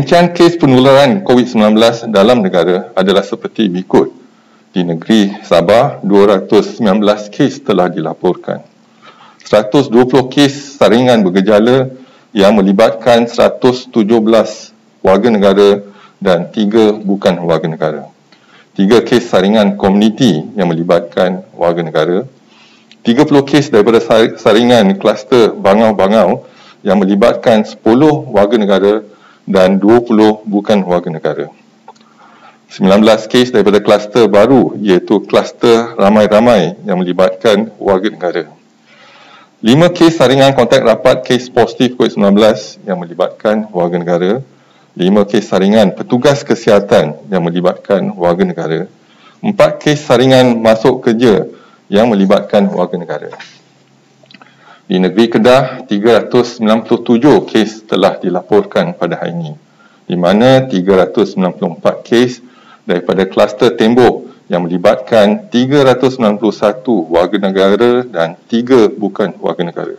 Rincian kes penularan COVID-19 dalam negara adalah seperti berikut. Di negeri Sabah, 219 kes telah dilaporkan. 120 kes saringan bergejala yang melibatkan 117 warga negara dan 3 bukan warga negara. 3 kes saringan komuniti yang melibatkan warga negara. 30 kes daripada saringan kluster bangau-bangau yang melibatkan 10 warga negara dan 20 bukan warga negara. 19 kes daripada kluster baru iaitu kluster ramai-ramai yang melibatkan warga negara. 5 kes saringan kontak rapat kes positif COVID-19 yang melibatkan warga negara. 5 kes saringan petugas kesihatan yang melibatkan warga negara. 4 kes saringan masuk kerja yang melibatkan warga negara. Di negeri Kedah, 397 kes telah dilaporkan pada hari ini, di mana 394 kes daripada kluster tembok yang melibatkan 391 warga negara dan 3 bukan warga negara.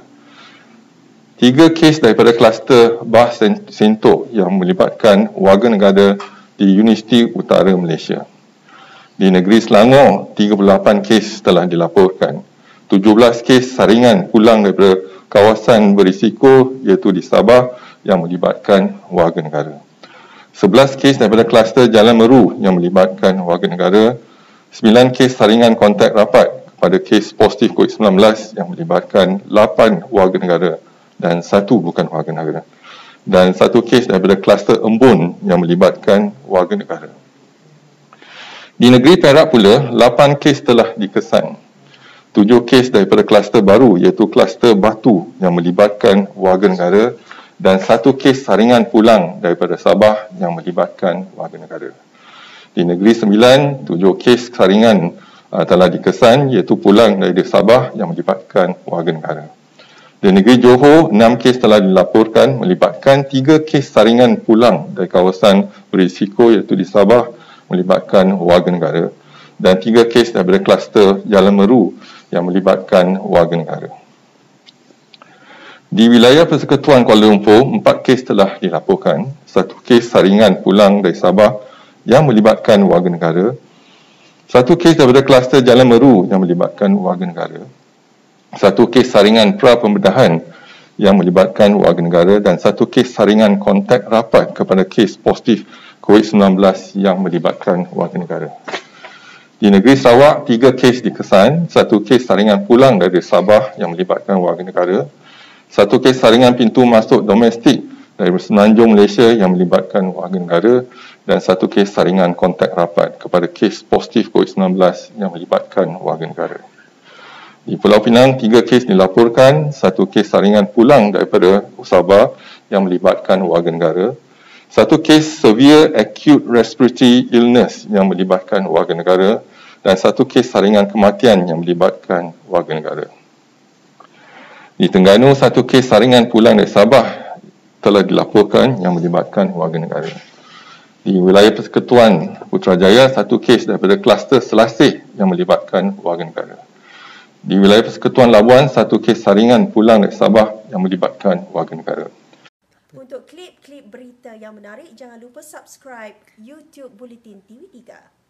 3 kes daripada kluster Bah Sentok yang melibatkan warga negara di Universiti Utara Malaysia. Di negeri Selangor, 38 kes telah dilaporkan. 17 kes saringan pulang daripada kawasan berisiko iaitu di Sabah yang melibatkan warga negara. 11 kes daripada kluster Jalan Meru yang melibatkan warga negara. 9 kes saringan kontak rapat kepada kes positif COVID-19 yang melibatkan 8 warga negara dan 1 bukan warga negara. Dan 1 kes daripada kluster Embun yang melibatkan warga negara. Di negeri Perak pula, 8 kes telah dikesan. 7 kes daripada kluster baru iaitu kluster Batu yang melibatkan warga negara dan 1 kes saringan pulang daripada Sabah yang melibatkan warga negara. Di negeri Sembilan, 7 kes saringan telah dikesan iaitu pulang dari Sabah yang melibatkan warga negara. Di negeri Johor, 6 kes telah dilaporkan melibatkan 3 kes saringan pulang dari kawasan berisiko iaitu di Sabah melibatkan warga negara dan 3 kes daripada kluster Jalan Meru yang melibatkan warga negara. Di wilayah Persekutuan Kuala Lumpur, 4 kes telah dilaporkan. 1 kes saringan pulang dari Sabah yang melibatkan warga negara. 1 kes daripada kluster Jalan Meru yang melibatkan warga negara. 1 kes saringan pra-pembedahan yang melibatkan warga negara dan 1 kes saringan kontak rapat kepada kes positif COVID-19 yang melibatkan warga negara. Di negeri Sarawak, 3 kes dikesan, 1 kes saringan pulang dari Sabah yang melibatkan warga negara, 1 kes saringan pintu masuk domestik dari Semenanjung Malaysia yang melibatkan warga negara dan 1 kes saringan kontak rapat kepada kes positif COVID-19 yang melibatkan warga negara. Di Pulau Pinang, 3 kes dilaporkan, 1 kes saringan pulang daripada Sabah yang melibatkan warga negara, 1 kes severe acute respiratory illness yang melibatkan warga negara dan 1 kes saringan kematian yang melibatkan warga negara. Di Terengganu, 1 kes saringan pulang dari Sabah telah dilaporkan yang melibatkan warga negara. Di wilayah Persekutuan Putrajaya, 1 kes daripada kluster Selasih yang melibatkan warga negara. Di wilayah Persekutuan Labuan, 1 kes saringan pulang dari Sabah yang melibatkan warga negara. Untuk klip-klip berita yang menarik, jangan lupa subscribe YouTube Bulletin TV3.